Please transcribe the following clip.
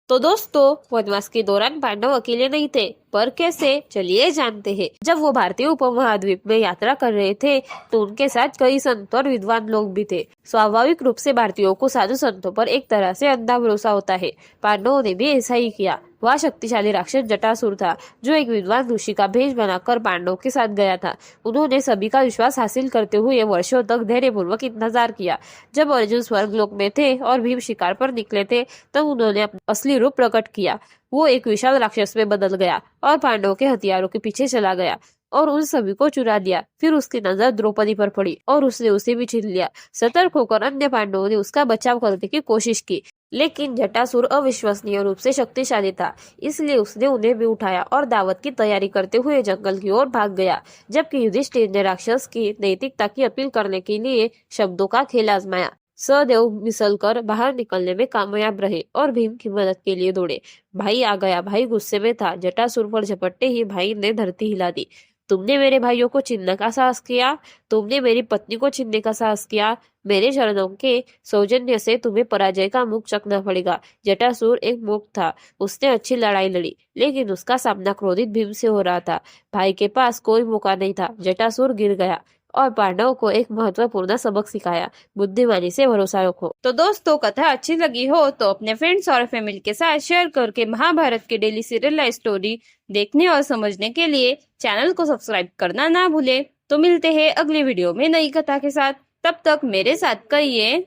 तो दोस्तों, वनवास के दौरान पांडव अकेले नहीं थे, पर कैसे, चलिए जानते हैं। जब वो भारतीय उपमहाद्वीप में यात्रा कर रहे थे तो उनके साथ कई संत और विद्वान लोग भी थे। स्वाभाविक रूप से भारतीयों को साधु संतों पर एक तरह से अंधा भरोसा होता है। पांडवों ने भी ऐसा ही किया। वह शक्तिशाली राक्षस जटासुर था, जो एक विद्वान ऋषि का भेष बनाकर पांडवों के साथ गया था। उन्होंने सभी का विश्वास हासिल करते हुए वर्षों तक धैर्यपूर्वक इंतजार किया। जब अर्जुन स्वर्गलोक में थे और भीम शिकार पर निकले थे, तब उन्होंने अपना असली रूप प्रकट किया। वो एक विशाल राक्षस में बदल गया और पांडवों के हथियारों के पीछे चला गया और उन सभी को चुरा लिया। फिर उसकी नजर द्रौपदी पर पड़ी और उसने उसे भी छीन लिया। सतर्क होकर अन्य पांडवों ने उसका बचाव करने की कोशिश की, लेकिन जटासुर अविश्वसनीय रूप से शक्तिशाली था, इसलिए उसने उन्हें भी उठाया और दावत की तैयारी करते हुए जंगल की ओर भाग गया। जबकि युधिष्ठिर ने राक्षस की नैतिकता की अपील करने के लिए शब्दों का खेल आजमाया। सहदेव मिसलकर बाहर निकलने में कामयाब रहे और भीम की मदद के लिए दौड़े। भाई आ गया। भाई गुस्से में था। जटासुर पर झपटते ही भाई ने धरती हिला दी। तुमने मेरे भाइयों को छीनने का साहस किया, तुमने मेरी पत्नी को छीनने का साहस किया। मेरे चरणों के सौजन्य से तुम्हें पराजय का मुख चखना पड़ेगा। जटासुर एक मूर्ख था। उसने अच्छी लड़ाई लड़ी, लेकिन उसका सामना क्रोधित भीम से हो रहा था। भाई के पास कोई मौका नहीं था। जटासुर गिर गया और पांडवों को एक महत्वपूर्ण सबक सिखाया। बुद्धिमानी से भरोसा रखो। तो दोस्तों, कथा अच्छी लगी हो तो अपने फ्रेंड्स और फैमिली के साथ शेयर करके महाभारत के डेली सीरियल लाइफ स्टोरी देखने और समझने के लिए चैनल को सब्सक्राइब करना ना भूले। तो मिलते हैं अगले वीडियो में नई कथा के साथ। तब तक मेरे साथ कहिए